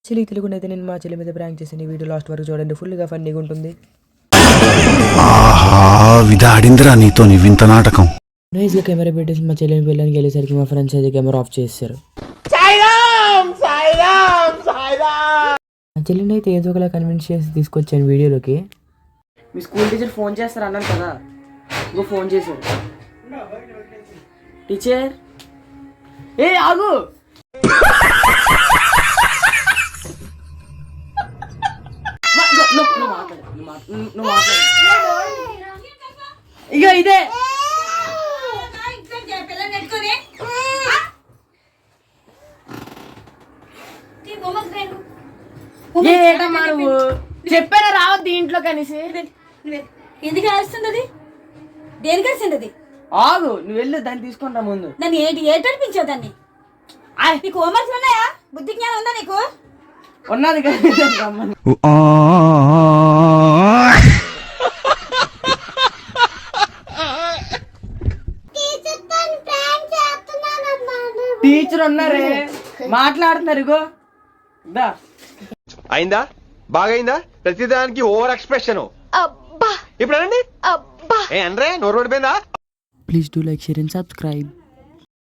Actually తెలుగునైతే నేను మా చెల్లి మీద ప్రాంక్ చేసిన ఈ వీడియో లాస్ట్ వరకు చూడండి, ఫుల్గా ఫన్నీగా ఉంటుంది. ఆహా విధాడిందిరా నీతో నీ వింత నాటకం. నైస్గా కెమెరా పెట్టేసి మా చెల్లిని వెళ్ళడానికి వెళ్ళేసరికి మా ఫ్రెండ్స్ అయితే కెమెరా ఆఫ్ చేశారు. మా చెల్లిని అయితే ఏదో ఒకలా కన్విన్స్ చేసి తీసుకొచ్చాను వీడియోలోకి. మీ స్కూల్ టీచర్ ఫోన్ చేస్తారు అన్నాను కదా, ఇంకో ఫోన్ చేశారు. టీచర్ ఏ ఆగు, నువ్వు మాట్లాడు ఇక ఇదే ఏటమ్మా నువ్వు చెప్పారా రావద్దు ఇంట్లో కనీసి. ఎందుకు అరుస్తుంది అది? దేనికి అరిసింది అది? ఆగు, నువ్వు వెళ్ళు దాన్ని తీసుకుంటా ముందు. నన్ను ఏటనిపించావు దాన్ని? నీకు హోంవర్క్స్ ఉన్నాయా? బుద్ధి జ్ఞానం ఉందా నీకు? ఉన్నది కదా. టీచర్ ఉన్నారే మాట్లాడుతున్నారు. ఇగో దా అయిందా, బాగైందా? ప్రతిదానికి ఓవర్ ఎక్స్ప్రెషన్. ఇప్పుడు అనండి ఏ అనరే నోరు పడిపోయిందా? Please do like, share and subscribe.